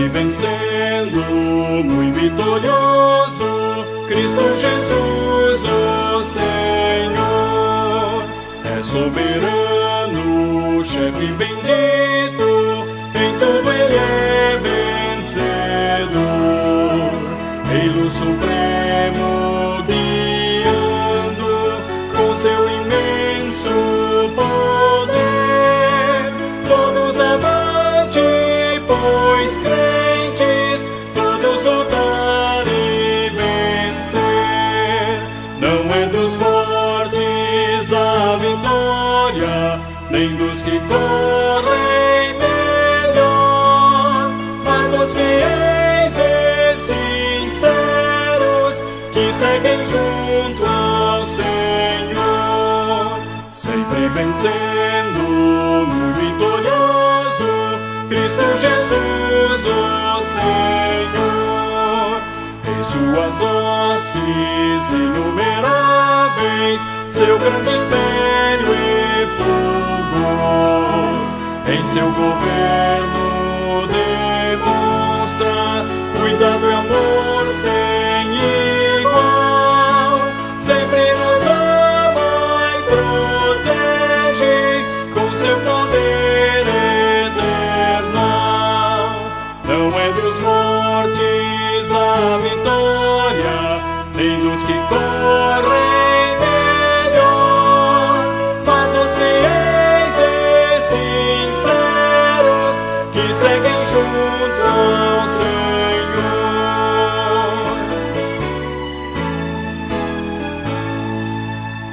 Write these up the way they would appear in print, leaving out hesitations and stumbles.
sempre vencendo, muito vitorioso, Cristo Jesus, o Senhor, é soberano, chefe bendito, em tudo ele é vencedor, Rei supremo guiando com seu imenso poder, todos avante, pois crentes, todos lutar e vencer. Não é dos fortes a vitória, nem dos que correm melhor, mas dos fiéis e sinceros que seguem junto ao Senhor, sempre vencendo, muito vitorioso, Cristo Jesus, o Senhor, em suas hostes inumeráveis, seu grande império e fulgor, em seu governo demonstra cuidado e amor sem igual, sempre nos ama e protege com seu poder eternal. Não é dos fortes a vitória, nem dos que correm melhor, mas dos fiéis e sinceros que seguem junto ao Senhor.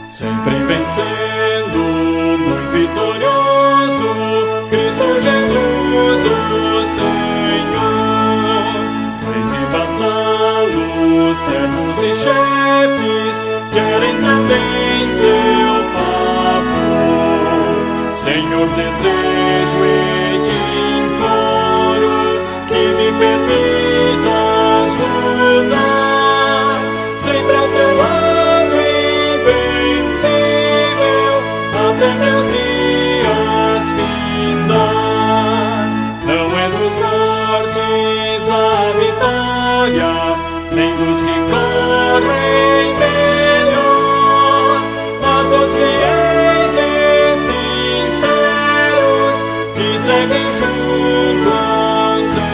Sempre vencendo, muito vitorioso, Cristo Jesus, o Senhor, reis e vassalos, servos e chefes, querem também seu favor. Senhor, desejo e te imploro que me permitas lutar sempre ao teu lado invencível, até meus dias findar. Não é dos fortes a vitória, nem dos que correm melhor, mas dos fiéis e sinceros que seguem junto ao Senhor.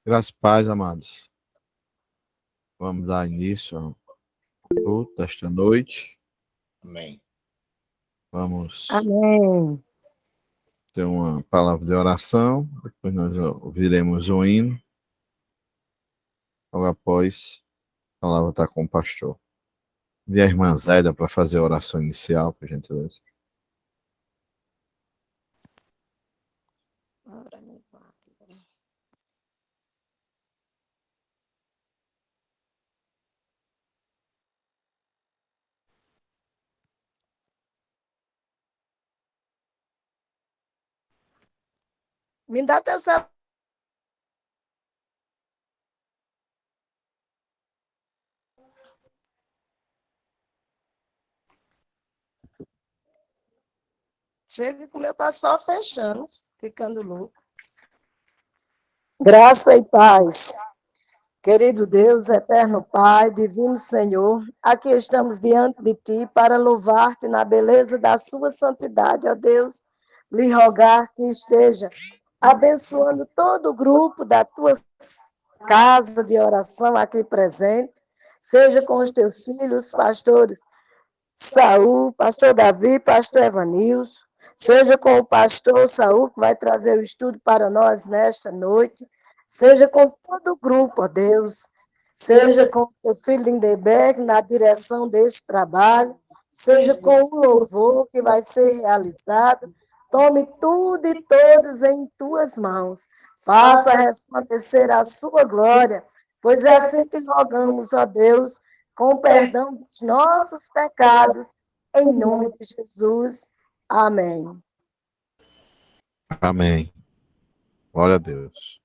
Graças a paz, amados. Vamos dar início ao culto desta noite. Amém. Vamos Amém. ter uma palavra de oração, depois nós ouviremos um hino. Logo após, a palavra está com o pastor. E a irmã Zélia para fazer a oração inicial, por gentileza. Me dá teu celular. Chega que o meu tá só fechando, ficando louco. Graça e paz. Querido Deus, eterno Pai, divino Senhor, aqui estamos diante de Ti para louvar-te na beleza da Sua santidade, ó Deus, lhe rogar que esteja abençoando todo o grupo da Tua casa de oração aqui presente, seja com os Teus filhos, pastores Saul, pastor Davi, pastor Evanilson, seja com o pastor Saul, que vai trazer o estudo para nós nesta noite, seja com todo o grupo, ó Deus, seja com o teu filho Lindeberg na direção deste trabalho, seja com o louvor que vai ser realizado, tome tudo e todos em tuas mãos, faça resplandecer a sua glória, pois é assim que rogamos, ó Deus, com perdão dos nossos pecados, em nome de Jesus. Amém. Amém. Glória a Deus.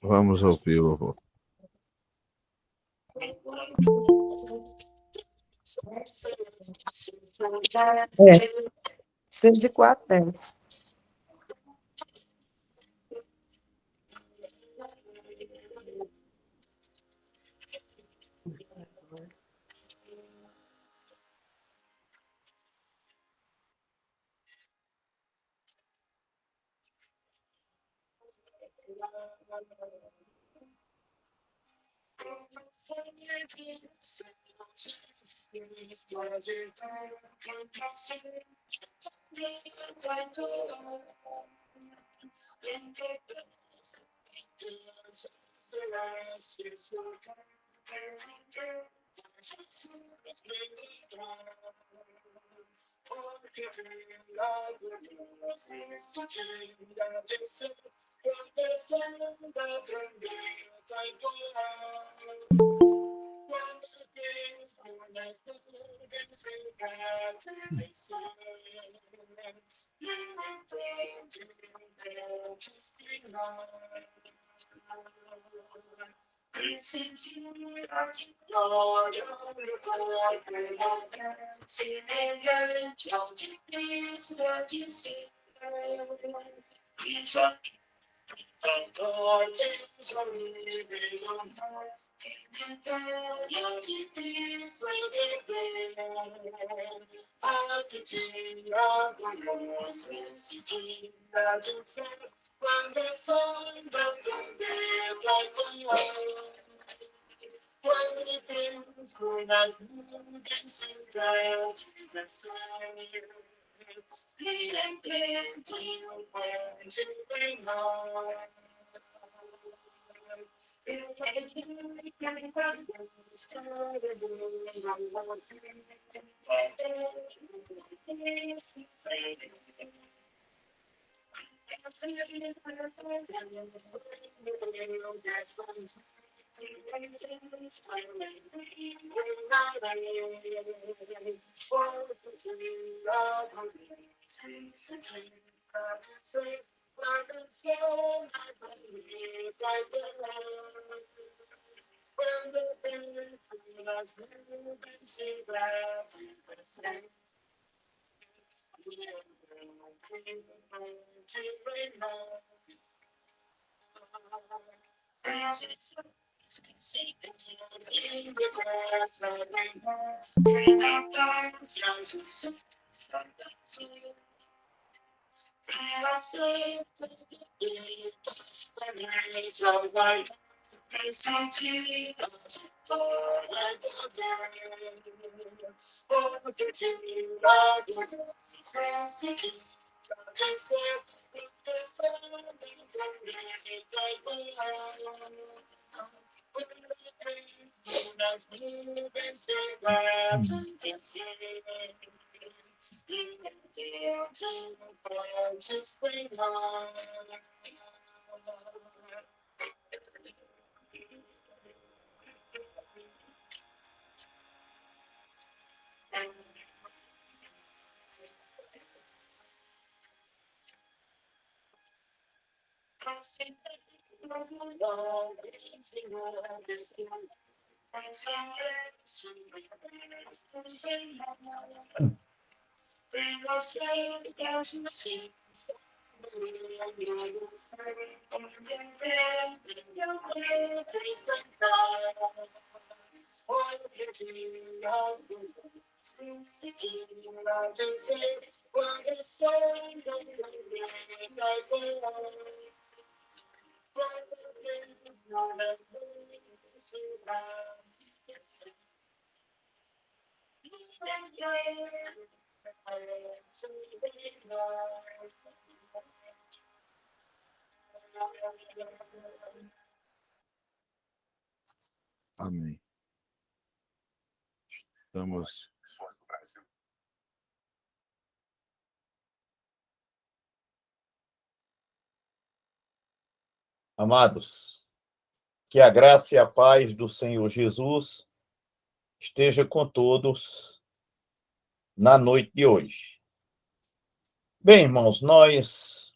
Vamos ouvir o louvor. É. 104, 10. Amém. Estamos. Amados, que a graça e a paz do Senhor Jesus esteja com todos na noite de hoje. Bem, irmãos, nós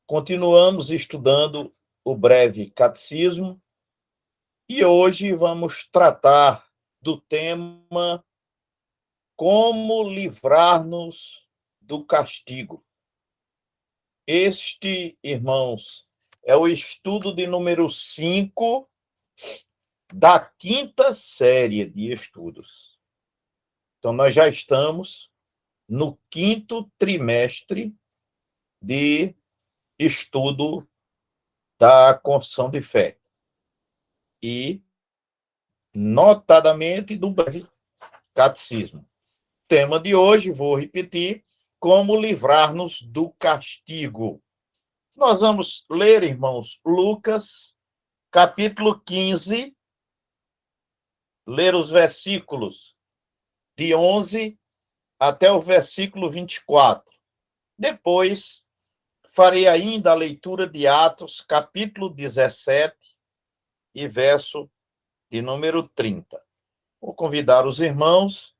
Continuamos estudando o breve catecismo e hoje vamos tratar do tema como livrar-nos do castigo. Este, irmãos, é o estudo de número 5 da 5ª série de estudos. Então, nós já estamos no 5º trimestre de estudo da Confissão de Fé. E, notadamente, do breve catecismo. O tema de hoje, vou repetir, como livrar-nos do castigo. Nós vamos ler, irmãos, Lucas, capítulo 15, ler os versículos de 11 até o versículo 24. Depois, farei ainda a leitura de Atos, capítulo 17 e verso de número 30. Vou convidar os irmãos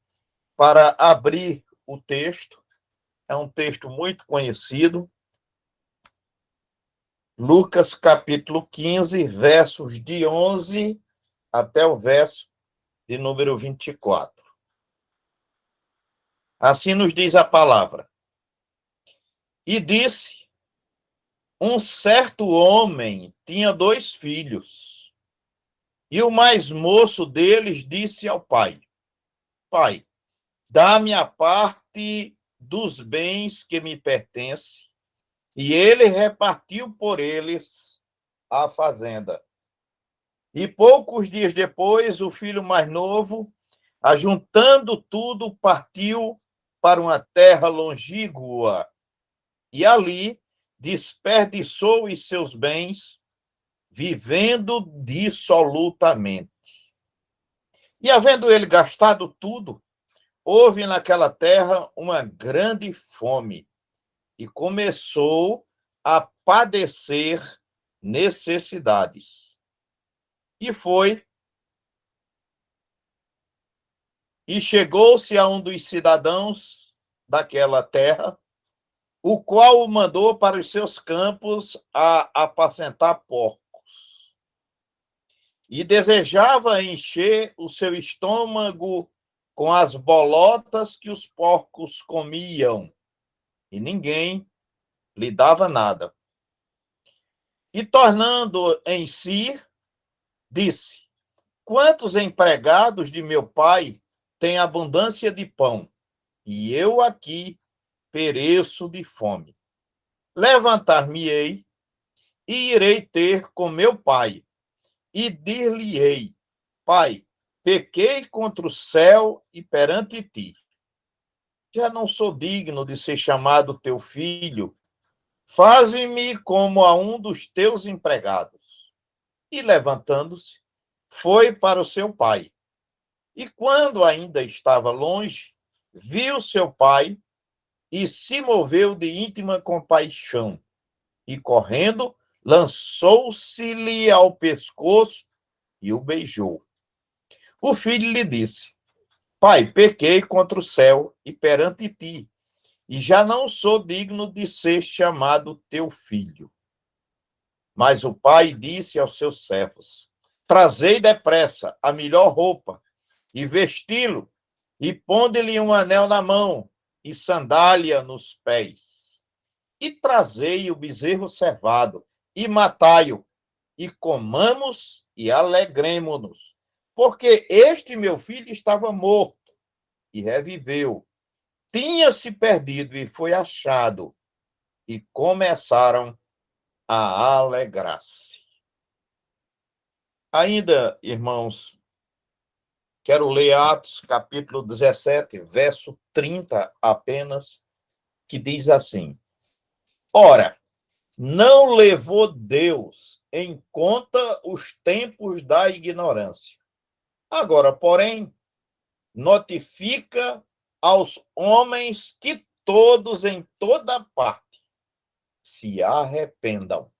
para abrir o texto. É um texto muito conhecido. Lucas, capítulo 15, versos de 11 até o verso de número 24. Assim nos diz a palavra. E disse, um certo homem tinha 2 filhos, e o mais moço deles disse ao pai, Pai, dá-me a parte dos bens que me pertence. E ele repartiu por eles a fazenda. E poucos dias depois, o filho mais novo, ajuntando tudo, partiu para uma terra longínqua. E ali desperdiçou os seus bens, vivendo dissolutamente. E havendo ele gastado tudo, houve naquela terra uma grande fome, e começou a padecer necessidades. E chegou-se a um dos cidadãos daquela terra, o qual o mandou para os seus campos a apacentar porcos. E desejava encher o seu estômago com as bolotas que os porcos comiam, e ninguém lhe dava nada. E tornando em si, disse, quantos empregados de meu pai têm abundância de pão, e eu aqui pereço de fome. Levantar-me-ei e irei ter com meu pai, e dir-lhe-ei, Pai, pequei contra o céu e perante ti. Já não sou digno de ser chamado teu filho. Faze-me como a um dos teus empregados. E, levantando-se, foi para o seu pai. E quando ainda estava longe, viu seu pai e se moveu de íntima compaixão. E, correndo, lançou-se-lhe ao pescoço e o beijou. O filho lhe disse, Pai, pequei contra o céu e perante ti, e já não sou digno de ser chamado teu filho. Mas o pai disse aos seus servos, trazei depressa a melhor roupa, e vesti-lo, e ponde-lhe um anel na mão, e sandália nos pés. E trazei o bezerro cevado, e matai-o, e comamos e alegremo-nos, porque este meu filho estava morto, e reviveu. Tinha-se perdido e foi achado, e começaram a alegrar-se. Ainda, irmãos, quero ler Atos, capítulo 17, verso 30 apenas, que diz assim, Ora, não levou Deus em conta os tempos da ignorância. Agora, porém, notifica aos homens que todos em toda parte se arrependam.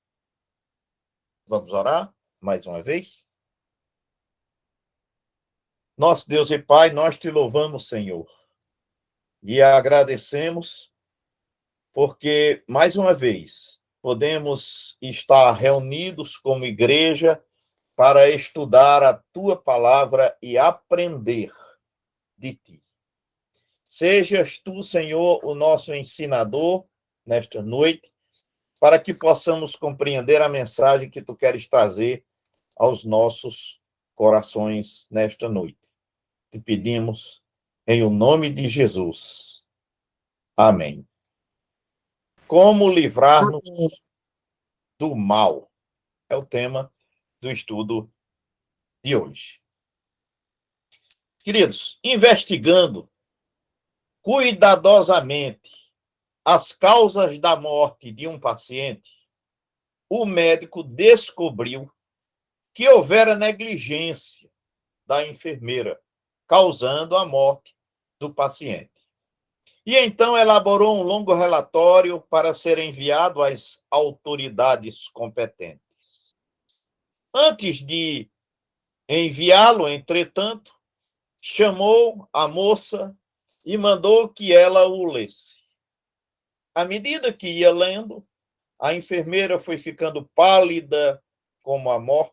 Vamos orar mais uma vez? Nosso Deus e Pai, nós te louvamos, Senhor, e agradecemos porque, mais uma vez, podemos estar reunidos como igreja para estudar a tua palavra e aprender de ti. Sejas tu, Senhor, o nosso ensinador nesta noite, para que possamos compreender a mensagem que tu queres trazer aos nossos corações nesta noite. Te pedimos em o nome de Jesus. Amém. Como livrar-nos do mal? É o tema do estudo de hoje. Queridos, investigando cuidadosamente as causas da morte de um paciente, o médico descobriu que houvera negligência da enfermeira, causando a morte do paciente. E então elaborou um longo relatório para ser enviado às autoridades competentes. Antes de enviá-lo, entretanto, chamou a moça e mandou que ela o lesse. À medida que ia lendo, a enfermeira foi ficando pálida como a morte.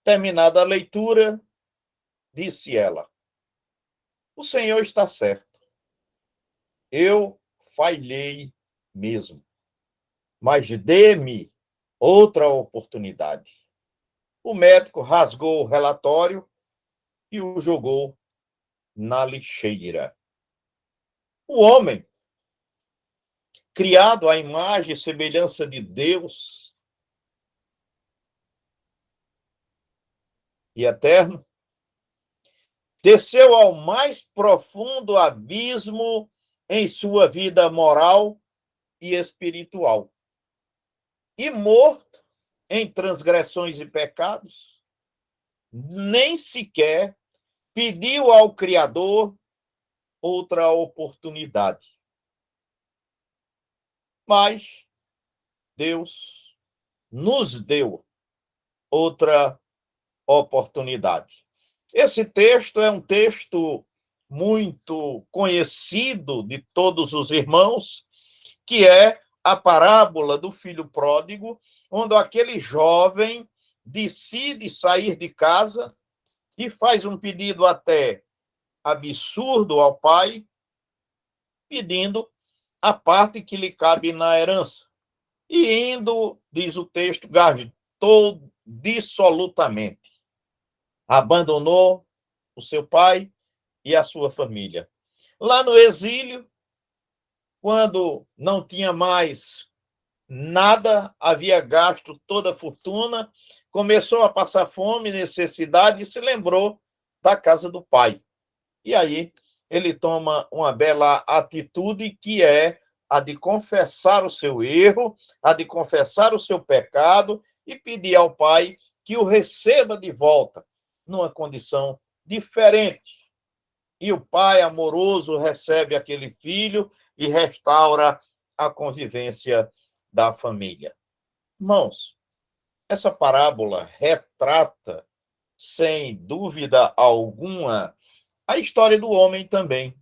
Terminada a leitura, disse ela: o senhor está certo. Eu falhei mesmo. Mas dê-me outra oportunidade. O médico rasgou o relatório e o jogou na lixeira. O homem, criado à imagem e semelhança de Deus e eterno, desceu ao mais profundo abismo em sua vida moral e espiritual. E morto em transgressões e pecados, nem sequer pediu ao Criador outra oportunidade. Mas Deus nos deu outra oportunidade. Esse texto é um texto muito conhecido de todos os irmãos, que é a parábola do filho pródigo, onde aquele jovem decide sair de casa e faz um pedido até absurdo ao pai, pedindo a parte que lhe cabe na herança. E indo, diz o texto, gastou dissolutamente. Abandonou o seu pai e a sua família. Lá no exílio, quando não tinha mais nada, havia gasto toda a fortuna, começou a passar fome, necessidade e se lembrou da casa do pai. E aí ele toma uma bela atitude, que é a de confessar o seu erro, a de confessar o seu pecado e pedir ao pai que o receba de volta numa condição diferente. E o pai amoroso recebe aquele filho e restaura a convivência da família. Irmãos, essa parábola retrata, sem dúvida alguma, a história do homem também,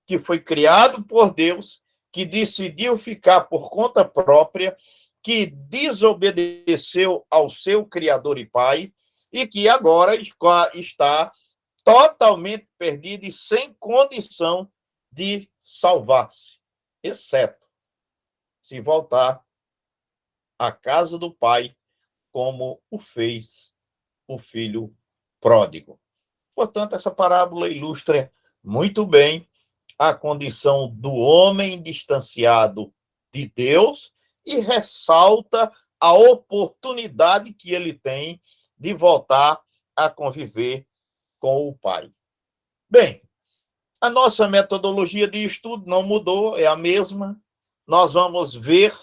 que foi criado por Deus, que decidiu ficar por conta própria, que desobedeceu ao seu Criador e Pai, e que agora está totalmente perdido e sem condição de salvar-se, exceto se voltar à casa do Pai, como o fez o filho pródigo. Portanto, essa parábola ilustra muito bem a condição do homem distanciado de Deus e ressalta a oportunidade que ele tem de voltar a conviver com o Pai. Bem, a nossa metodologia de estudo não mudou, é a mesma. Nós vamos ver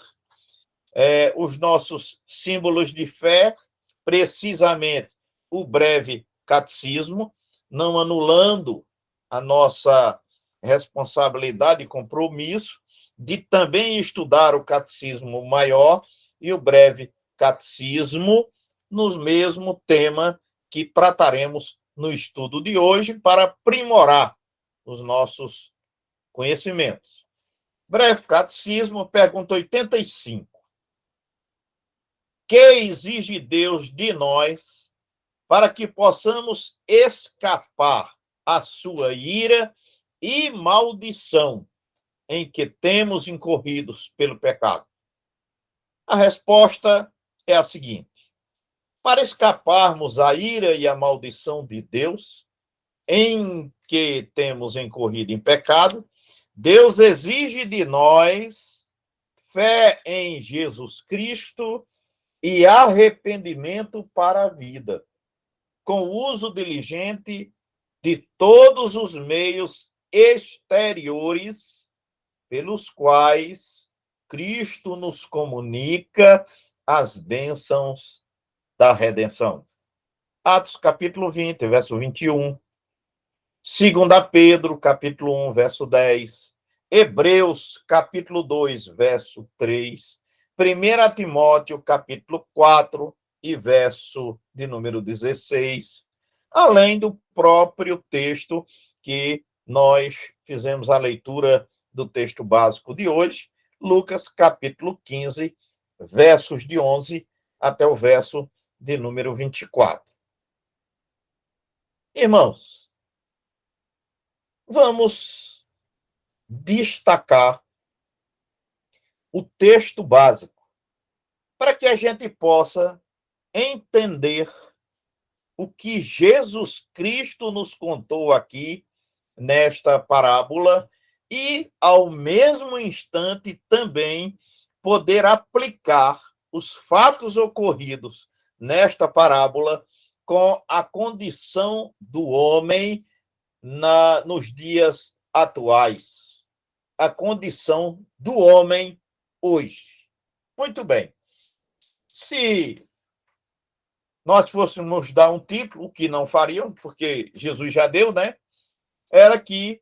os nossos símbolos de fé, precisamente o breve catecismo, não anulando a nossa responsabilidade e compromisso de também estudar o catecismo maior e o breve catecismo, no mesmo tema que trataremos no estudo de hoje, para aprimorar os nossos conhecimentos. Breve catecismo, pergunta 85. que exige Deus de nós para que possamos escapar à sua ira e maldição em que temos incorridos pelo pecado? A resposta é a seguinte: para escaparmos à ira e à maldição de Deus, em que temos incorrido em pecado, Deus exige de nós fé em Jesus Cristo e arrependimento para a vida, com o uso diligente de todos os meios exteriores pelos quais Cristo nos comunica as bênçãos da redenção. Atos capítulo 20, verso 21. 2 Pedro, capítulo 1, verso 10. Hebreus, capítulo 2, verso 3. 1 Timóteo, capítulo 4, e verso de número 16. Além do próprio texto que nós fizemos a leitura do texto básico de hoje, Lucas, capítulo 15, versos de 11 até o verso de número 24. Irmãos, vamos destacar o texto básico para que a gente possa entender o que Jesus Cristo nos contou aqui nesta parábola e, ao mesmo instante, também poder aplicar os fatos ocorridos nesta parábola com a condição do homem nos dias atuais, a condição do homem hoje. Muito bem. Se nós fôssemos dar um título, o que não fariam, porque Jesus já deu, né? Era que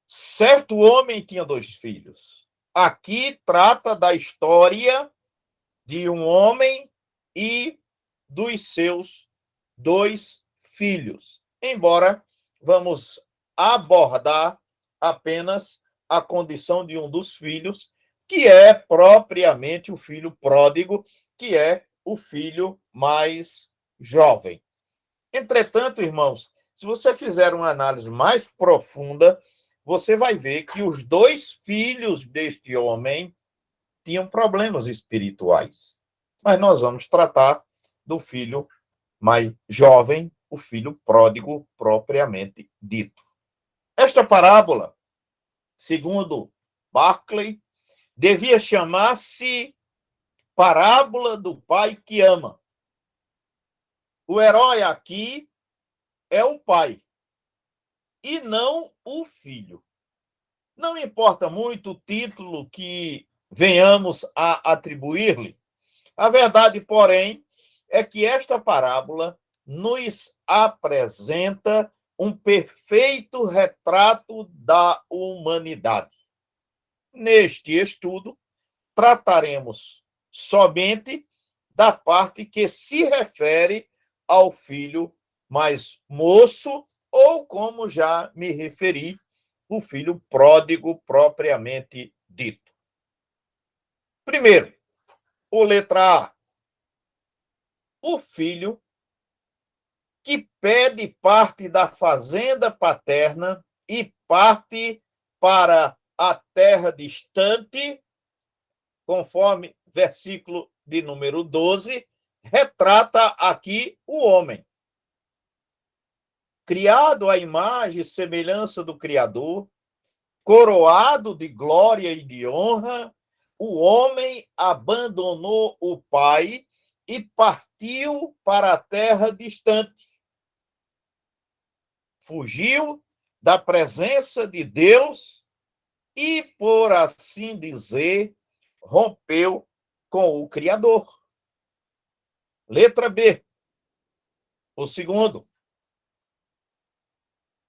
certo homem tinha 2 filhos. Aqui trata da história de um homem e dos seus 2 filhos. Embora vamos abordar apenas a condição de um dos filhos, que é propriamente o filho pródigo, que é o filho mais jovem. Entretanto, irmãos, se você fizer uma análise mais profunda, você vai ver que os 2 filhos deste homem tinham problemas espirituais. Mas nós vamos tratar do filho mais jovem, o filho pródigo propriamente dito. Esta parábola, segundo Barclay, devia chamar-se Parábola do Pai que Ama. O herói aqui é o pai e não o filho. Não importa muito o título que venhamos a atribuir-lhe. A verdade, porém, é que esta parábola nos apresenta um perfeito retrato da humanidade. Neste estudo, trataremos somente da parte que se refere ao filho mais moço, ou, como já me referi, o filho pródigo propriamente dito. Primeiro, o letra A. O filho que pede parte da fazenda paterna e parte para a terra distante, conforme versículo de número 12, retrata aqui o homem. Criado à imagem e semelhança do Criador, coroado de glória e de honra, o homem abandonou o pai e partiu para a terra distante. Fugiu da presença de Deus e, por assim dizer, rompeu com o Criador. Letra B. O segundo.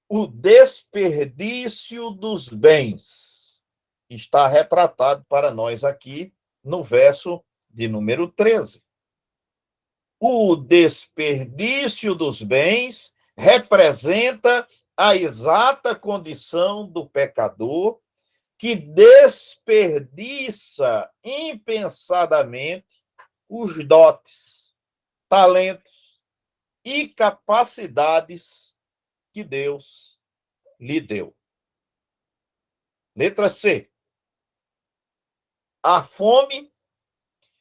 O desperdício dos bens está retratado para nós aqui no verso de número 13. O desperdício dos bens representa a exata condição do pecador que desperdiça impensadamente os dotes, talentos e capacidades que Deus lhe deu. Letra C. A fome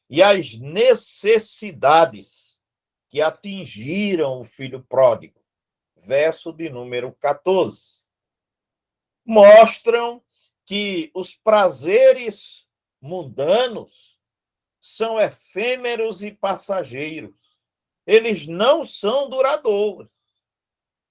e as necessidades que atingiram o filho pródigo. Verso de número 14. Mostram que os prazeres mundanos são efêmeros e passageiros. Eles não são duradouros.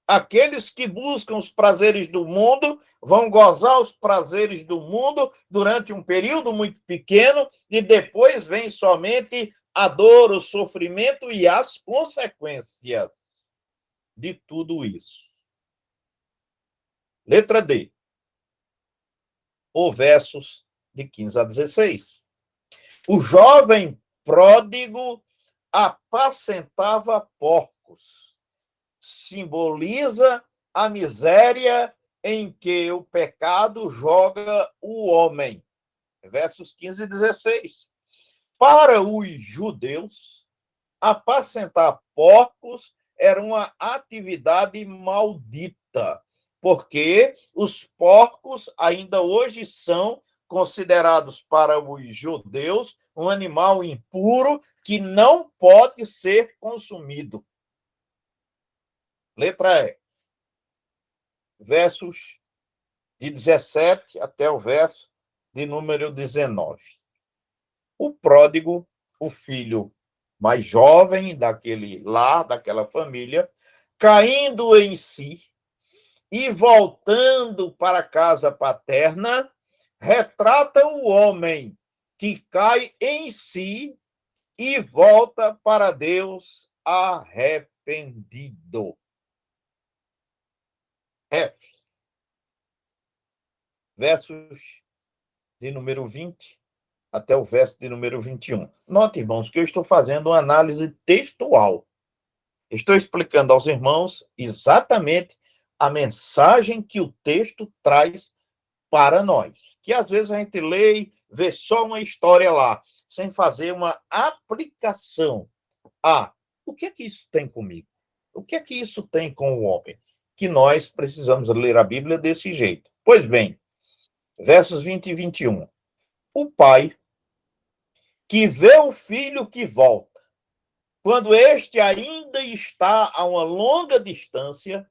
Aqueles que buscam os prazeres do mundo vão gozar os prazeres do mundo durante um período muito pequeno e depois vem somente a dor, o sofrimento e as consequências de tudo isso. Letra D. Ou versos de 15 a 16. O jovem pródigo apacentava porcos. Simboliza a miséria em que o pecado joga o homem. Versos 15 e 16. Para os judeus, apacentar porcos era uma atividade maldita, porque os porcos ainda hoje são considerados para os judeus um animal impuro que não pode ser consumido. Letra E. Versos de 17 até o verso de número 19. O pródigo, o filho mais jovem daquele lar, daquela família, caindo em si e voltando para a casa paterna, retrata o homem que cai em si e volta para Deus arrependido. F. Versos de número 20 até o verso de número 21. Note, irmãos, que eu estou fazendo uma análise textual. Estou explicando aos irmãos exatamente a mensagem que o texto traz para nós. Que às vezes a gente lê e vê só uma história lá, sem fazer uma aplicação. O que é que isso tem comigo? O que é que isso tem com o homem? Que nós precisamos ler a Bíblia desse jeito. Pois bem, versos 20 e 21. O pai que vê o filho que volta, quando este ainda está a uma longa distância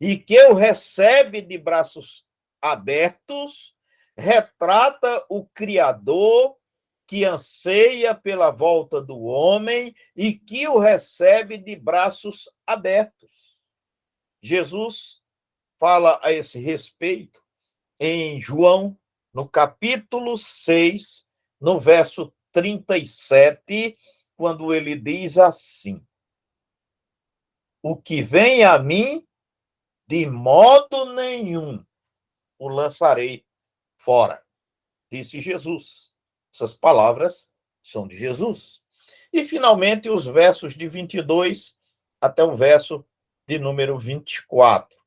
e que o recebe de braços abertos, retrata o Criador que anseia pela volta do homem e que o recebe de braços abertos. Jesus fala a esse respeito em João, no capítulo 6, no verso 37, quando ele diz assim: o que vem a mim, de modo nenhum o lançarei fora, disse Jesus. Essas palavras são de Jesus. E, finalmente, os versos de 22 até o verso de número 24.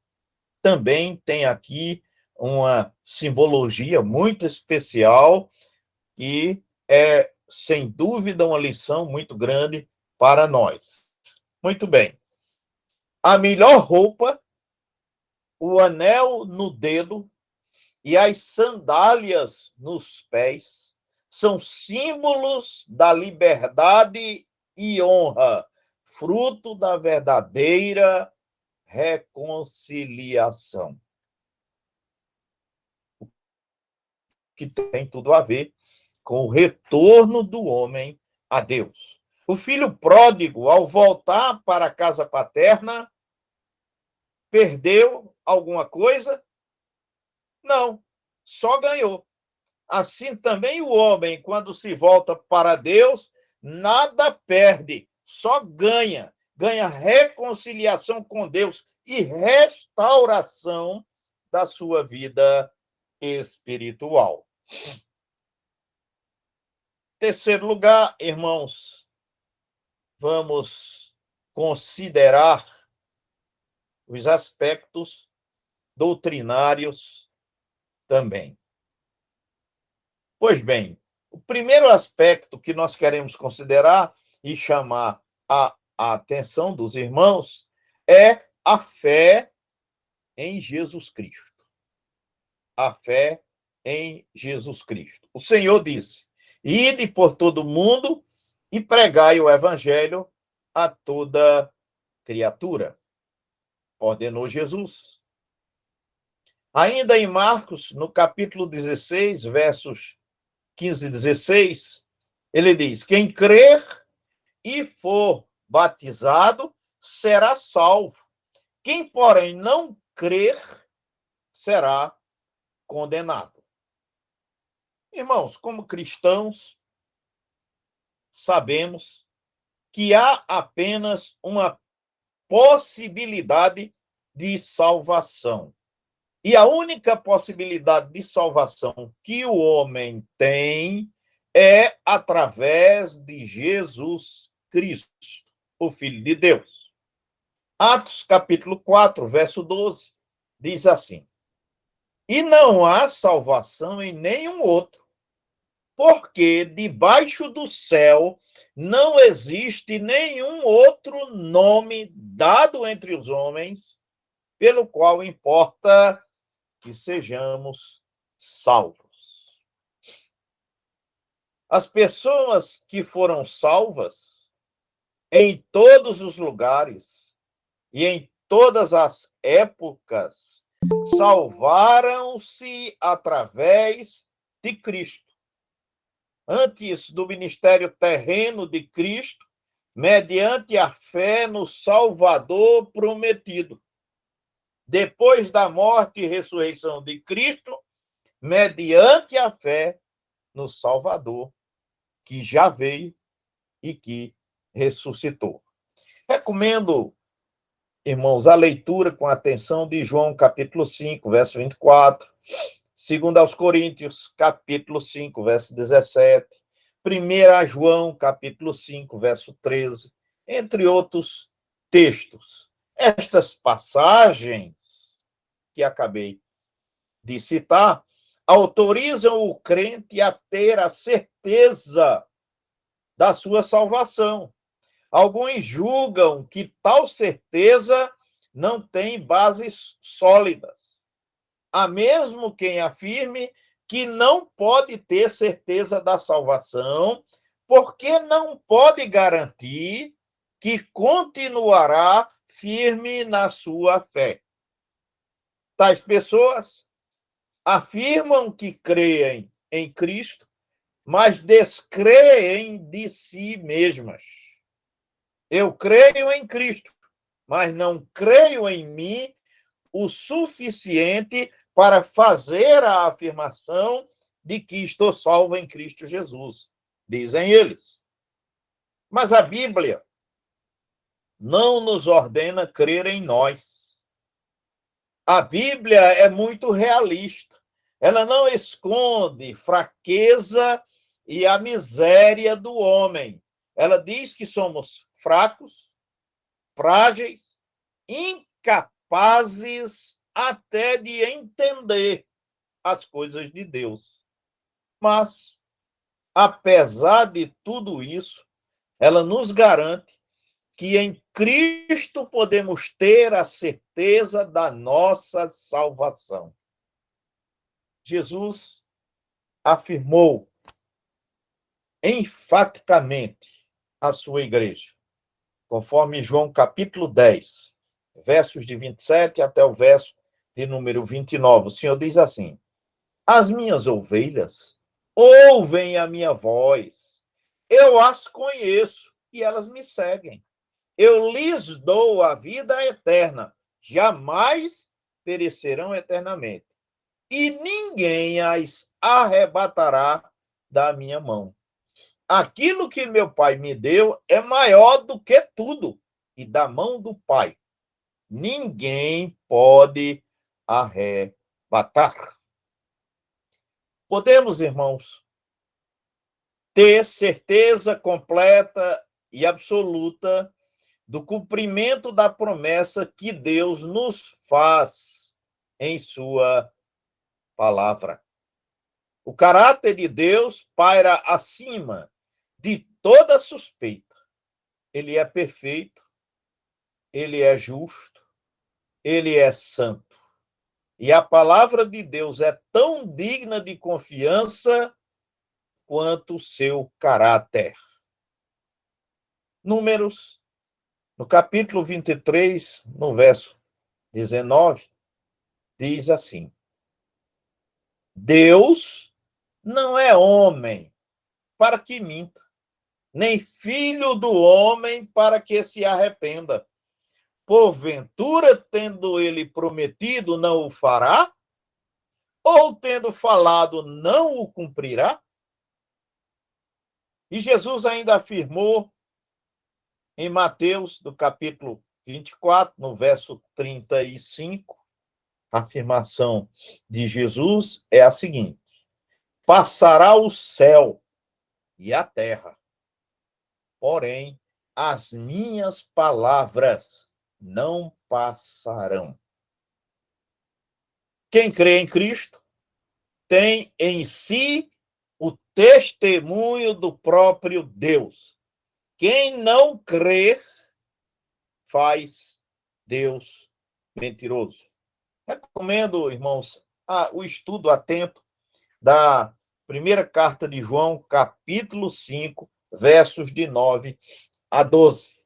Também tem aqui uma simbologia muito especial e é, sem dúvida, uma lição muito grande para nós. Muito bem. A melhor roupa, o anel no dedo e as sandálias nos pés são símbolos da liberdade e honra, fruto da verdadeira reconciliação. Que tem tudo a ver com o retorno do homem a Deus. O filho pródigo, ao voltar para a casa paterna, perdeu alguma coisa? Não, só ganhou. Assim também o homem, quando se volta para Deus, nada perde, só ganha. Ganha reconciliação com Deus e restauração da sua vida espiritual. Terceiro lugar, irmãos, vamos considerar os aspectos doutrinários também. Pois bem, o primeiro aspecto que nós queremos considerar e chamar a atenção dos irmãos é a fé em Jesus Cristo. A fé em Jesus Cristo. O Senhor disse: ide por todo o mundo e pregai o evangelho a toda criatura. Ordenou Jesus. Ainda em Marcos, no capítulo 16, versos 15 e 16, ele diz: quem crer e for batizado será salvo. Quem, porém, não crer será condenado. Irmãos, como cristãos, sabemos que há apenas uma possibilidade de salvação. E a única possibilidade de salvação que o homem tem é através de Jesus Cristo, o Filho de Deus. Atos, capítulo 4, verso 12, diz assim: e não há salvação em nenhum outro, porque debaixo do céu não existe nenhum outro nome dado entre os homens pelo qual importa que sejamos salvos. As pessoas que foram salvas em todos os lugares e em todas as épocas salvaram-se através de Cristo. Antes do ministério terreno de Cristo, mediante a fé no Salvador prometido. Depois da morte e ressurreição de Cristo, mediante a fé no Salvador, que já veio e que ressuscitou. Recomendo, irmãos, a leitura com atenção de João, capítulo 5, verso 24, 2 aos Coríntios, capítulo 5, verso 17, 1 João, capítulo 5, verso 13, entre outros textos. Estas passagens que acabei de citar autorizam o crente a ter a certeza da sua salvação. Alguns julgam que tal certeza não tem bases sólidas. Há mesmo quem afirme que não pode ter certeza da salvação, porque não pode garantir que continuará firme na sua fé. Tais pessoas afirmam que creem em Cristo, mas descreem de si mesmas. Eu creio em Cristo, mas não creio em mim o suficiente para fazer a afirmação de que estou salvo em Cristo Jesus, dizem eles. Mas a Bíblia não nos ordena crer em nós. A Bíblia é muito realista. Ela não esconde fraqueza e a miséria do homem. Ela diz que somos fracos, frágeis, incapazes até de entender as coisas de Deus. Mas, apesar de tudo isso, ela nos garante que em Cristo podemos ter a certeza da nossa salvação. Jesus afirmou enfaticamente à sua igreja, conforme João capítulo 10, versos de 27 até o verso de número 29. O Senhor diz assim: as minhas ovelhas ouvem a minha voz, eu as conheço e elas me seguem. Eu lhes dou a vida eterna, jamais perecerão eternamente, e ninguém as arrebatará da minha mão. Aquilo que meu Pai me deu é maior do que tudo, e da mão do Pai ninguém pode arrebatar. Podemos, irmãos, ter certeza completa e absoluta do cumprimento da promessa que Deus nos faz em sua palavra. O caráter de Deus paira acima de toda suspeita. ele é perfeito, ele é justo, ele é santo. E a palavra de Deus é tão digna de confiança quanto o seu caráter. Números, no capítulo 23, no verso 19, diz assim: Deus não é homem para que minta, nem filho do homem para que se arrependa. Porventura, tendo ele prometido, não o fará? Ou tendo falado, não o cumprirá? E Jesus ainda afirmou em Mateus, do capítulo 24, no verso 35, a afirmação de Jesus é a seguinte: passará o céu e a terra, porém as minhas palavras não passarão. Quem crê em Cristo tem em si o testemunho do próprio Deus. Quem não crê faz Deus mentiroso. Recomendo, irmãos, o estudo atento da primeira carta de João, capítulo 5, versos de 9 a 12,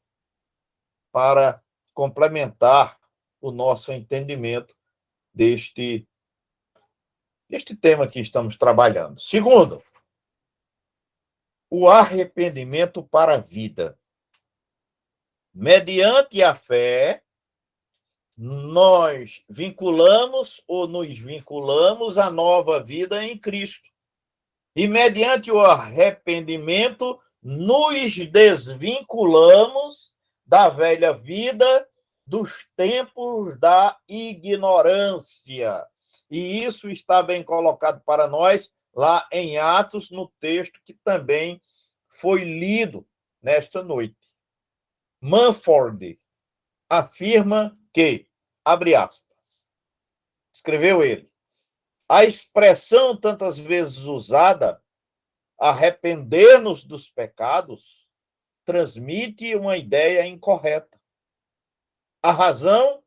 para complementar o nosso entendimento deste tema que estamos trabalhando. Segundo, o arrependimento para a vida. Mediante a fé, nós vinculamos ou nos vinculamos à nova vida em Cristo. E mediante o arrependimento, nos desvinculamos da velha vida, dos tempos da ignorância. E isso está bem colocado para nós lá em Atos, no texto que também foi lido nesta noite. Mumford afirma que, abre aspas, escreveu ele, a expressão tantas vezes usada, arrepender-nos dos pecados, transmite uma ideia incorreta. A razão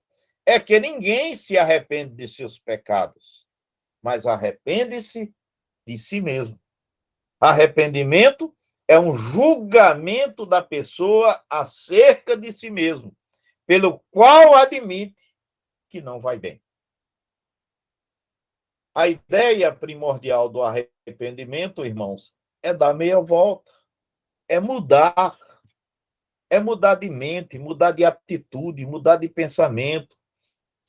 é que ninguém se arrepende de seus pecados, mas arrepende-se de si mesmo. Arrependimento é um julgamento da pessoa acerca de si mesmo, pelo qual admite que não vai bem. A ideia primordial do arrependimento, irmãos, é dar meia volta, é mudar de mente, mudar de atitude, mudar de pensamento,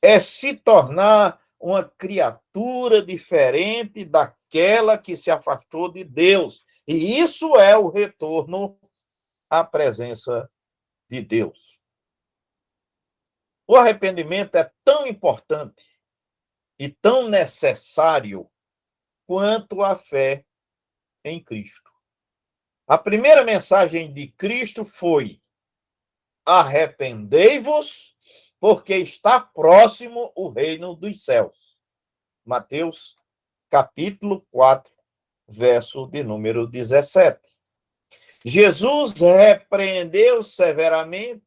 é se tornar uma criatura diferente daquela que se afastou de Deus. E isso é o retorno à presença de Deus. O arrependimento é tão importante e tão necessário quanto a fé em Cristo. A primeira mensagem de Cristo foi: arrependei-vos, porque está próximo o reino dos céus. Mateus, capítulo 4, verso de número 17. Jesus repreendeu severamente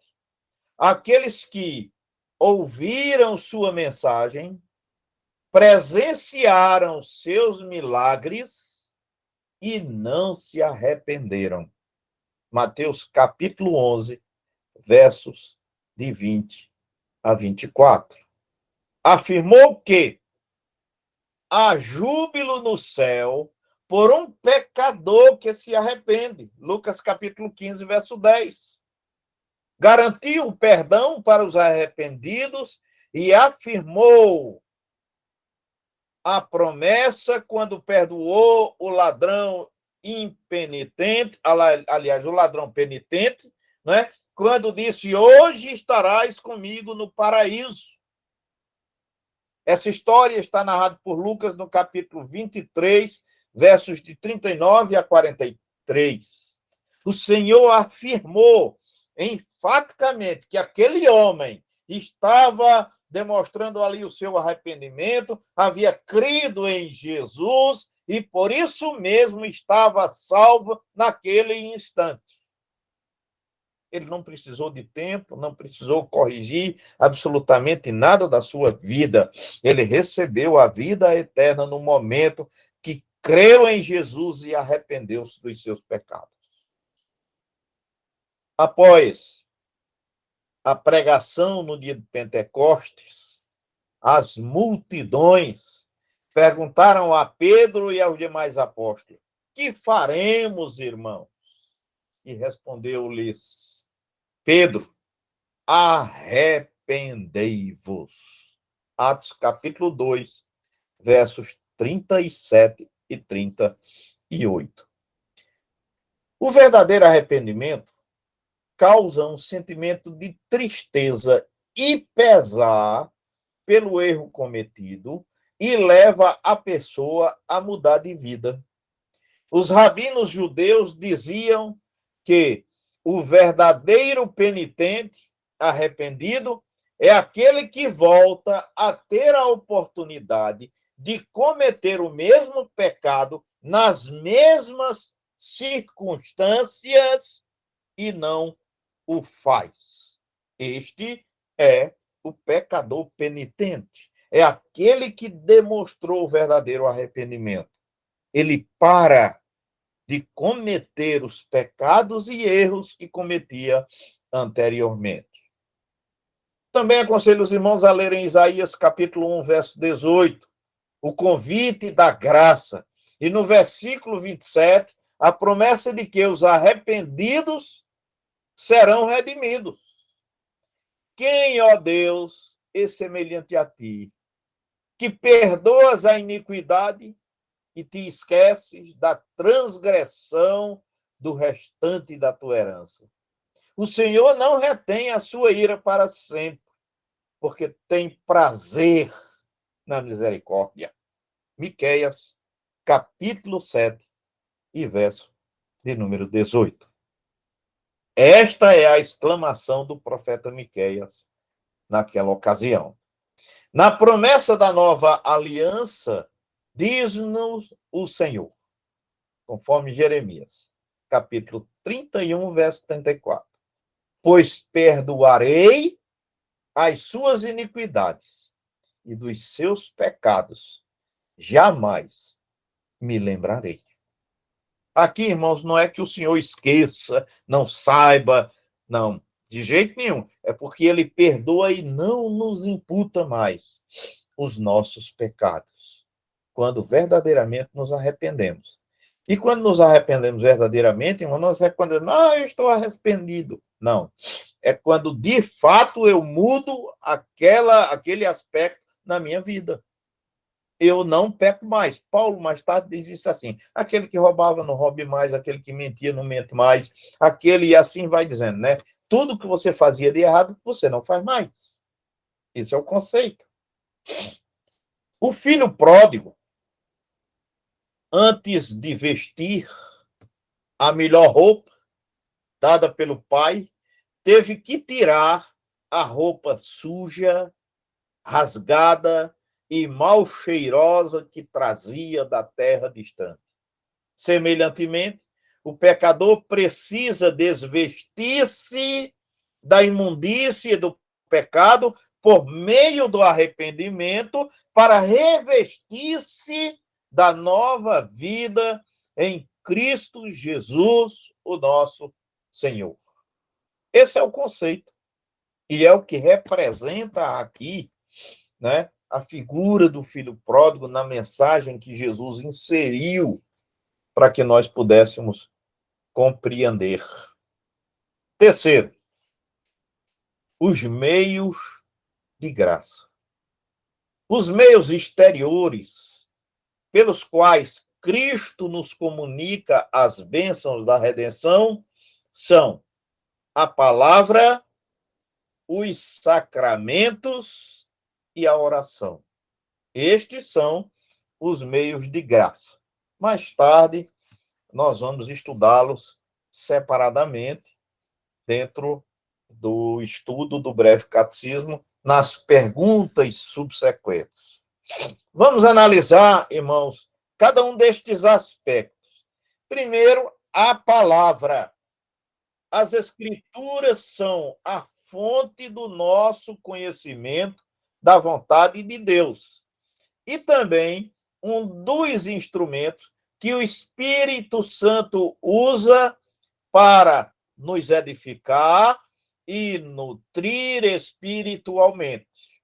aqueles que ouviram sua mensagem, presenciaram seus milagres e não se arrependeram. Mateus, capítulo 11, versos de 20 a 24. Afirmou que há júbilo no céu por um pecador que se arrepende. Lucas, capítulo 15, verso 10. Garantiu o perdão para os arrependidos e afirmou a promessa quando perdoou o ladrão impenitente, aliás, o ladrão penitente, né? Quando disse: hoje estarás comigo no paraíso. Essa história está narrada por Lucas no capítulo 23, versos de 39 a 43. O Senhor afirmou enfaticamente que aquele homem estava demonstrando ali o seu arrependimento, havia crido em Jesus e por isso mesmo estava salvo naquele instante. ele não precisou de tempo, não precisou corrigir absolutamente nada da sua vida. Ele recebeu a vida eterna no momento que creu em Jesus e arrependeu-se dos seus pecados. Após a pregação no dia de Pentecostes, as multidões perguntaram a Pedro e aos demais apóstolos: que faremos, irmãos? E respondeu-lhes Pedro: arrependei-vos. Atos capítulo 2, versos 37 e 38. O verdadeiro arrependimento causa um sentimento de tristeza e pesar pelo erro cometido e leva a pessoa a mudar de vida. Os rabinos judeus diziam que o verdadeiro penitente, arrependido, é aquele que volta a ter a oportunidade de cometer o mesmo pecado nas mesmas circunstâncias e não o faz. Este é o pecador penitente. É aquele que demonstrou o verdadeiro arrependimento. Ele para de cometer os pecados e erros que cometia anteriormente. Também aconselho os irmãos a lerem Isaías capítulo 1, verso 18, o convite da graça. E no versículo 27, a promessa de que os arrependidos serão redimidos. Quem, ó Deus, é semelhante a ti, que perdoas a iniquidade e te esqueces da transgressão do restante da tua herança. O Senhor não retém a sua ira para sempre, porque tem prazer na misericórdia. Miqueias, capítulo 7 e verso de número 18. Esta é a exclamação do profeta Miqueias naquela ocasião. Na promessa da nova aliança, diz-nos o Senhor, conforme Jeremias, capítulo 31, verso 34. Pois perdoarei as suas iniquidades e dos seus pecados jamais me lembrarei. Aqui, irmãos, não é que o Senhor esqueça, não saiba, não, de jeito nenhum. É porque ele perdoa e não nos imputa mais os nossos pecados, quando verdadeiramente nos arrependemos. E quando nos arrependemos verdadeiramente, irmão, não é quando eu estou arrependido. Não. É quando, de fato, eu mudo aquele aspecto na minha vida. Eu não peco mais. Paulo, mais tarde, diz isso assim: aquele que roubava, não roube mais, aquele que mentia, não mente mais, aquele, e assim vai dizendo, né? Tudo que você fazia de errado, você não faz mais. Esse é o conceito. O filho pródigo, antes de vestir a melhor roupa dada pelo pai, teve que tirar a roupa suja, rasgada e mal cheirosa que trazia da terra distante. Semelhantemente, o pecador precisa desvestir-se da imundície e do pecado por meio do arrependimento para revestir-se da nova vida em Cristo Jesus, o nosso Senhor. Esse é o conceito. E é o que representa aqui, né, a figura do filho pródigo na mensagem que Jesus inseriu para que nós pudéssemos compreender. Terceiro, os meios de graça. Os meios exteriores pelos quais Cristo nos comunica as bênçãos da redenção são a palavra, os sacramentos e a oração. Estes são os meios de graça. Mais tarde, nós vamos estudá-los separadamente dentro do estudo do breve catecismo, nas perguntas subsequentes. Vamos analisar, irmãos, cada um destes aspectos. Primeiro, a palavra. as Escrituras são a fonte do nosso conhecimento da vontade de Deus. E também um dos instrumentos que o Espírito Santo usa para nos edificar e nutrir espiritualmente.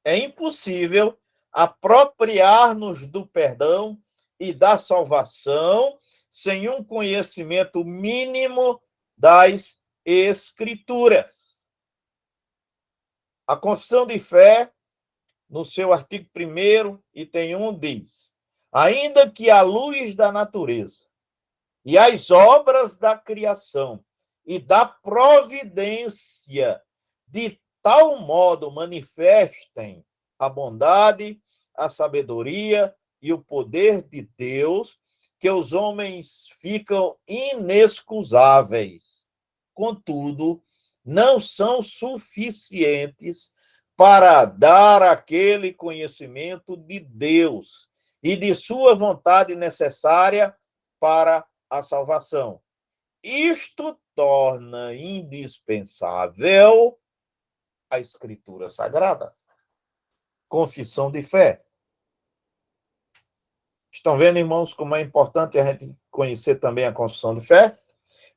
É impossível apropriar-nos do perdão e da salvação sem um conhecimento mínimo das Escrituras. A Confissão de Fé, no seu artigo 1º, item 1, diz: ainda que a luz da natureza e as obras da criação e da providência de tal modo manifestem a bondade, a sabedoria e o poder de Deus, que os homens ficam inexcusáveis. Contudo, não são suficientes para dar aquele conhecimento de Deus e de sua vontade necessária para a salvação. Isto torna indispensável a Escritura Sagrada. Confissão de fé. Estão vendo, irmãos, como é importante a gente conhecer também a confissão de fé?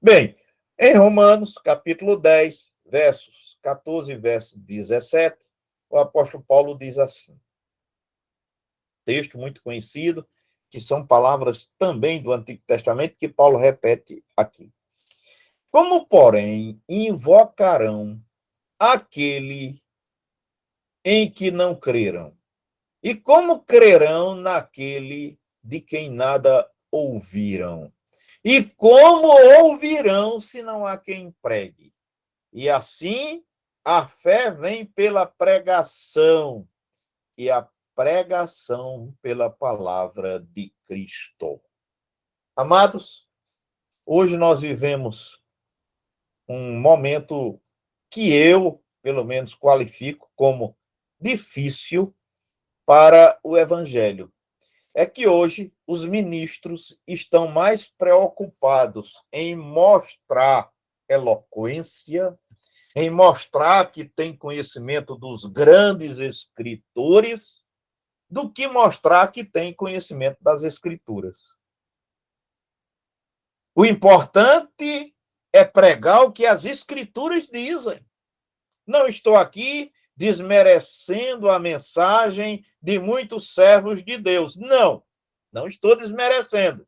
Bem, em Romanos, capítulo 10, versos 14 e verso 17, o apóstolo Paulo diz assim, texto muito conhecido, que são palavras também do Antigo Testamento, que Paulo repete aqui. Como, porém, invocarão aquele em que não creram? E como crerão naquele de quem nada ouviram? E como ouvirão se não há quem pregue? E assim a fé vem pela pregação, e a pregação pela palavra de Cristo. Amados, hoje nós vivemos um momento que eu, pelo menos, qualifico como difícil para o evangelho. É que hoje os ministros estão mais preocupados em mostrar eloquência, em mostrar que tem conhecimento dos grandes escritores, do que mostrar que tem conhecimento das Escrituras. O importante é pregar o que as Escrituras dizem. Não estou aqui desmerecendo a mensagem de muitos servos de Deus. Não estou desmerecendo,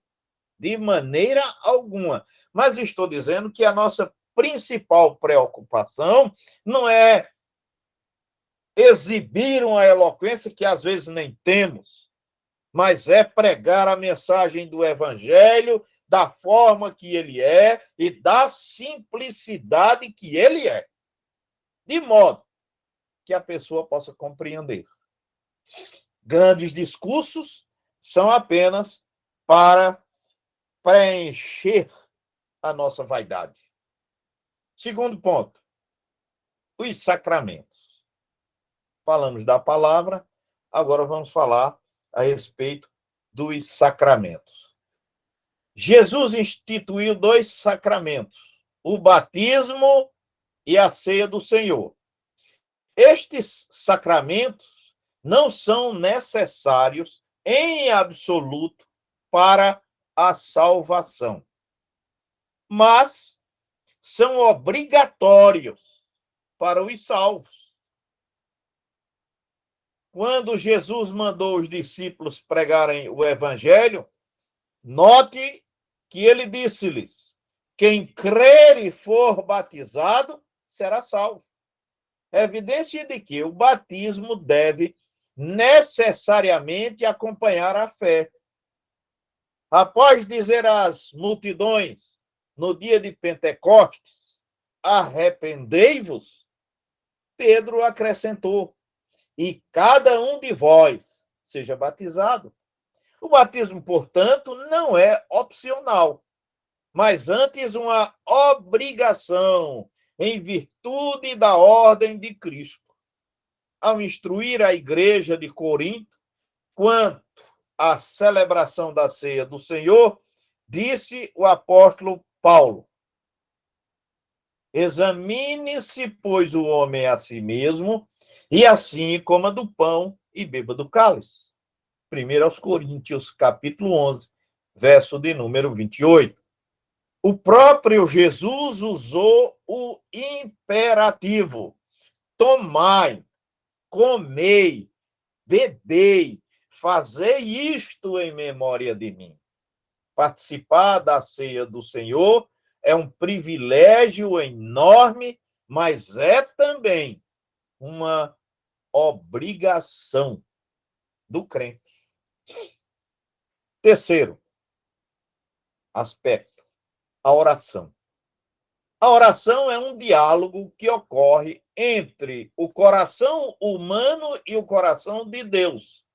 de maneira alguma. Mas estou dizendo que a nossa principal preocupação não é exibir uma eloquência que às vezes nem temos, mas é pregar a mensagem do Evangelho da forma que ele é e da simplicidade que ele é, de modo que a pessoa possa compreender. Grandes discursos são apenas para preencher a nossa vaidade. Segundo ponto, os sacramentos. Falamos da palavra, agora vamos falar a respeito dos sacramentos. Jesus instituiu 2 sacramentos, o batismo e a ceia do Senhor. Estes sacramentos não são necessários em absoluto para a salvação, mas são obrigatórios para os salvos. Quando Jesus mandou os discípulos pregarem o evangelho, note que ele disse-lhes: quem crer e for batizado será salvo. Evidência de que o batismo deve necessariamente acompanhar a fé. Após dizer às multidões, no dia de Pentecostes, arrependei-vos, Pedro acrescentou: e cada um de vós seja batizado. O batismo, portanto, não é opcional, mas antes uma obrigação, em virtude da ordem de Cristo. Ao instruir a igreja de Corinto quanto à celebração da ceia do Senhor, disse o apóstolo Paulo: Examine-se, pois, o homem a si mesmo, e assim coma do pão e beba do cálice. 1 aos Coríntios, capítulo 11, verso de número 28. O próprio Jesus usou o imperativo: tomai, comei, bebei, fazei isto em memória de mim. Participar da ceia do Senhor é um privilégio enorme, mas é também uma obrigação do crente. Terceiro aspecto, a oração. A oração é um diálogo que ocorre entre o coração humano e o coração de Deus.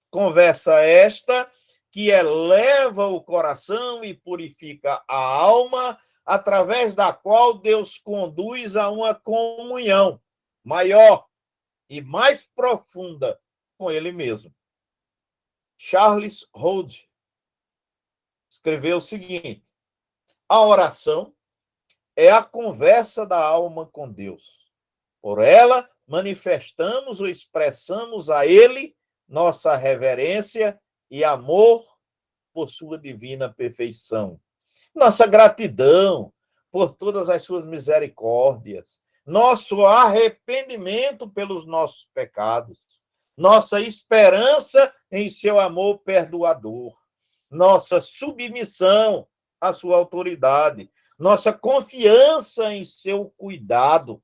Conversa esta que eleva o coração e purifica a alma, através da qual Deus conduz a uma comunhão maior e mais profunda com Ele mesmo. Charles Rhodes escreveu o seguinte: a oração é a conversa da alma com Deus. Por ela, manifestamos ou expressamos a Ele nossa reverência e amor por sua divina perfeição. Nossa gratidão por todas as suas misericórdias. Nosso arrependimento pelos nossos pecados. Nossa esperança em seu amor perdoador. Nossa submissão à sua autoridade. Nossa confiança em seu cuidado.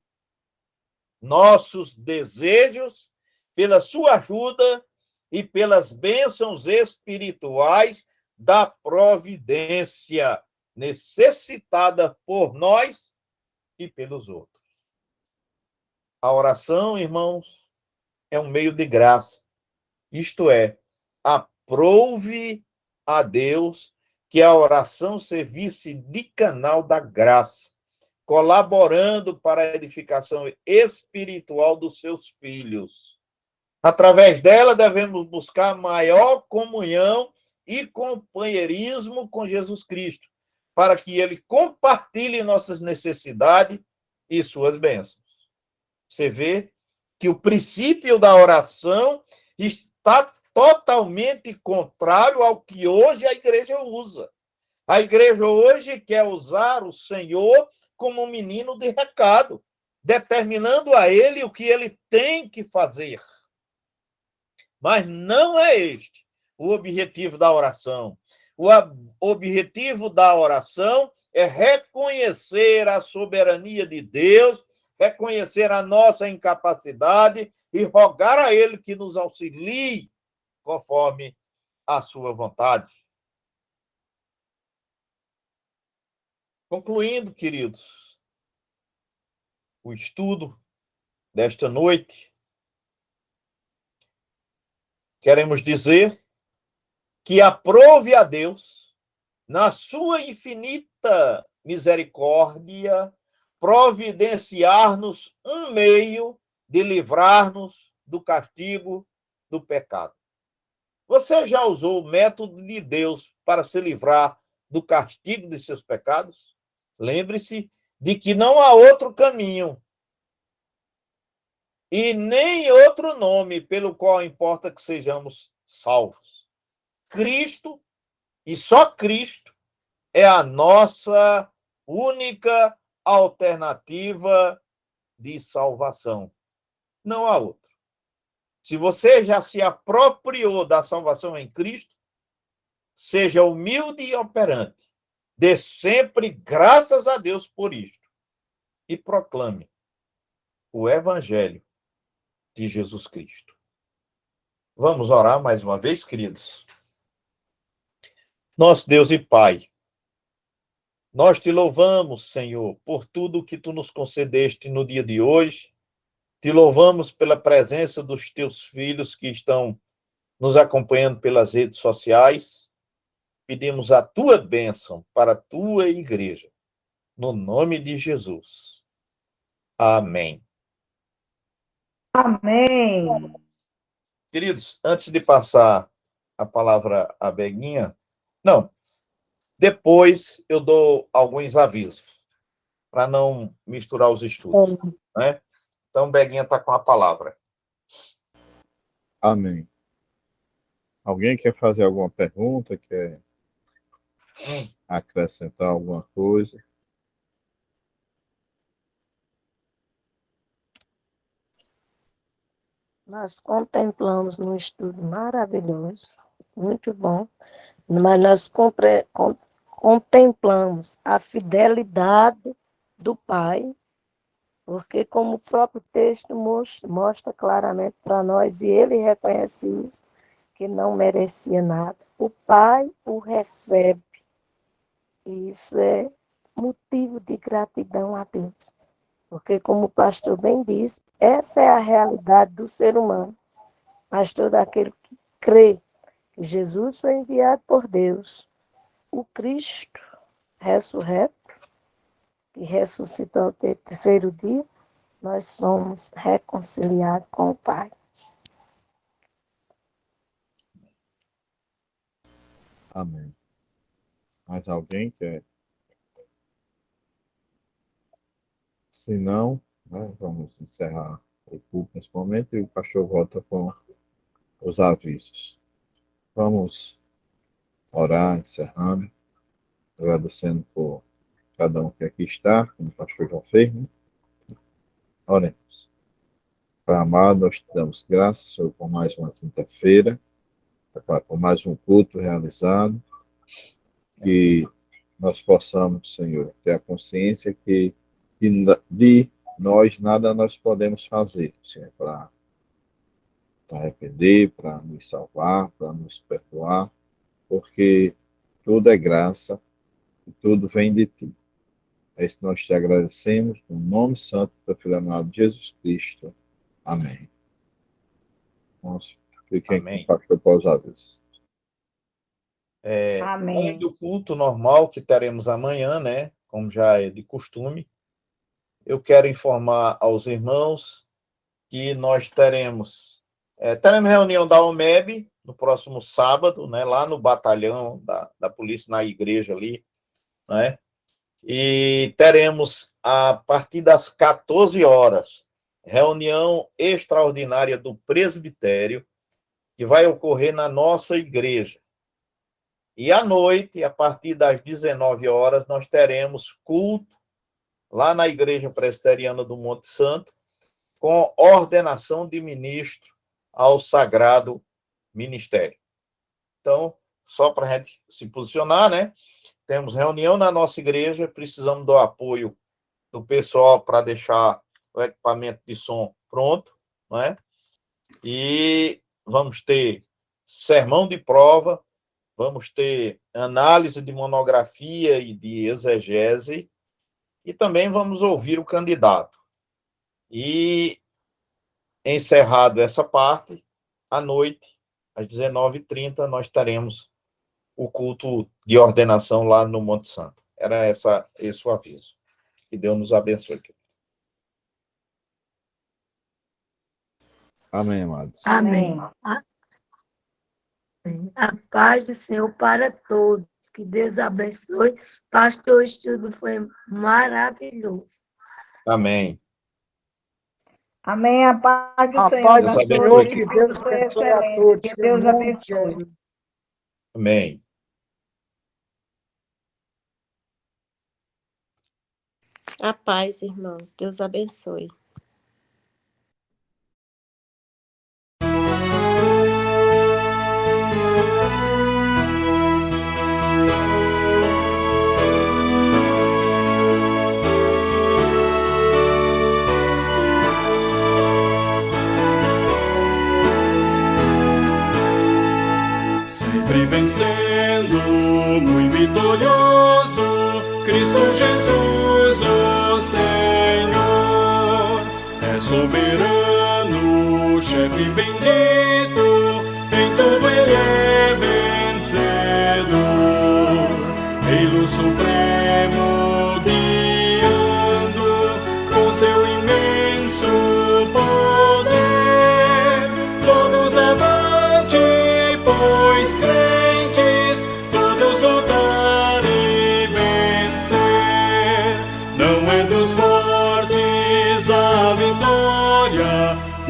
Nossos desejos pela sua ajuda e pelas bênçãos espirituais da providência necessitada por nós e pelos outros. A oração, irmãos, é um meio de graça. Isto é, aprove a Deus que a oração servisse de canal da graça, colaborando para a edificação espiritual dos seus filhos. Através dela, devemos buscar maior comunhão e companheirismo com Jesus Cristo, para que ele compartilhe nossas necessidades e suas bênçãos. Você vê que o princípio da oração está totalmente contrário ao que hoje a igreja usa. A igreja hoje quer usar o Senhor como um menino de recado, determinando a ele o que ele tem que fazer. Mas não é este o objetivo da oração. O objetivo da oração é reconhecer a soberania de Deus, reconhecer a nossa incapacidade e rogar a Ele que nos auxilie conforme a sua vontade. Concluindo, queridos, o estudo desta noite, queremos dizer que aprove a Deus, na sua infinita misericórdia, providenciar-nos um meio de livrar-nos do castigo do pecado. Você já usou o método de Deus para se livrar do castigo de seus pecados? Lembre-se de que não há outro caminho e nem outro nome pelo qual importa que sejamos salvos. Cristo, e só Cristo, é a nossa única alternativa de salvação. Não há outro. Se você já se apropriou da salvação em Cristo, seja humilde e operante. Dê sempre graças a Deus por isto. E proclame o Evangelho de Jesus Cristo. Vamos orar mais uma vez, queridos? Nosso Deus e Pai, nós te louvamos, Senhor, por tudo que tu nos concedeste no dia de hoje. Te louvamos pela presença dos teus filhos que estão nos acompanhando pelas redes sociais. Pedimos a tua bênção para a tua igreja, no nome de Jesus. Amém. Amém. Queridos, antes de passar a palavra à Beguinha, depois eu dou alguns avisos. para não misturar os estudos. Né? Então, Beguinha está com a palavra. Amém. Alguém quer fazer alguma pergunta? Quer acrescentar alguma coisa? Nós contemplamos num estudo maravilhoso, muito bom, mas nós contemplamos a fidelidade do Pai, porque como o próprio texto mostra claramente para nós, e ele reconhece isso, que não merecia nada. O Pai o recebe, e isso é motivo de gratidão a Deus. Porque, como o pastor bem disse, essa é a realidade do ser humano. Mas todo aquele que crê que Jesus foi enviado por Deus, o Cristo ressurreto, que ressuscitou ao terceiro dia, nós somos reconciliados com o Pai. Amém. Mais alguém quer? Se não, né, vamos encerrar o culto nesse momento e o pastor volta com os avisos. Vamos orar, encerrando, agradecendo por cada um que aqui está, como o pastor já fez, né? Oremos. Pai amado, nós te damos graças, Senhor, por mais uma quinta-feira, por mais um culto realizado, que nós possamos, Senhor, ter a consciência que de nós nada nós podemos fazer, Senhor, para arrepender, para nos salvar, para nos perdoar, porque tudo é graça e tudo vem de Ti. É isso que nós te agradecemos, no nome santo do Filho amado Jesus Cristo. Amém. Vamos fiquem Amém. com o pastor para os avisos. Amém. Além do culto normal que teremos amanhã, né, como já é de costume, eu quero informar aos irmãos que nós teremos reunião da OMEB no próximo sábado, né, lá no batalhão da polícia, na igreja ali, né, e teremos, a partir das 14 horas, reunião extraordinária do presbitério, que vai ocorrer na nossa igreja. E à noite, a partir das 19 horas, nós teremos culto lá na Igreja Presbiteriana do Monte Santo, com ordenação de ministro ao Sagrado Ministério. Então, só para a gente se posicionar, né? Temos reunião na nossa igreja, precisamos do apoio do pessoal para deixar o equipamento de som pronto, né? E vamos ter sermão de prova, vamos ter análise de monografia e de exegese, e também vamos ouvir o candidato. E, encerrado essa parte, à noite, às 19h30, nós teremos o culto de ordenação lá no Monte Santo. Era esse o aviso. Que Deus nos abençoe. Amém, amados. Amém. A paz do Senhor para todos. Que Deus abençoe. Pastor, o estudo foi maravilhoso. Amém. Amém. A paz do A Senhor. paz do Deus Senhor, abençoe. que Deus Foi abençoe a excelente. todos. Que Deus Em nome de abençoe. Jesus. Amém. A paz, irmãos. Deus abençoe. Sempre vencendo, muito vitorioso, Cristo Jesus, o Senhor, é soberano, chefe bendito, em tudo ele é vencedor, Rei supremo guiando com seu imenso poder, todos avante, pois crentes, todos lutar e vencer, não é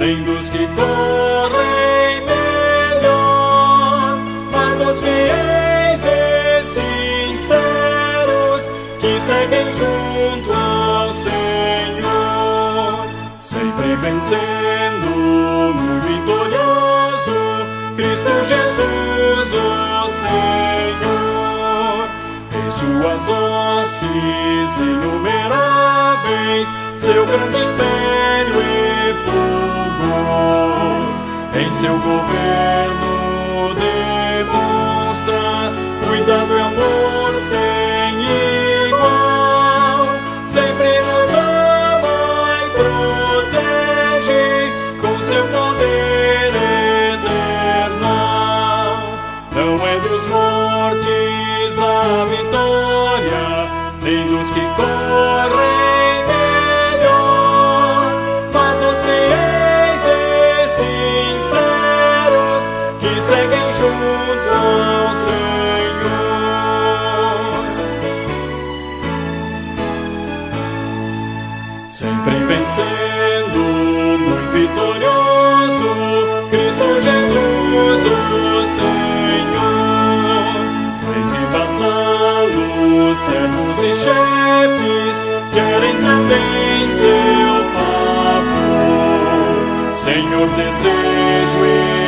nem dos que correm melhor, mas dos fiéis e sinceros que seguem junto ao Senhor, sempre vencendo, muito vitorioso, Cristo Jesus, o Senhor. Em suas hostes inumeráveis, seu grande império e fulgor, em seu governo demonstra cuidado e amor sem igual, sempre nos ama e protege com seu poder eternal. Não é dos fortes a vitória, nem dos que correm melhor, mas dos fiéis e sinceros que seguem junto ao Senhor. Sempre vencendo, muito vitorioso, Cristo Jesus, o Senhor. Reis e vassalos, servos e chefes querem também seu favor. Senhor, desejo e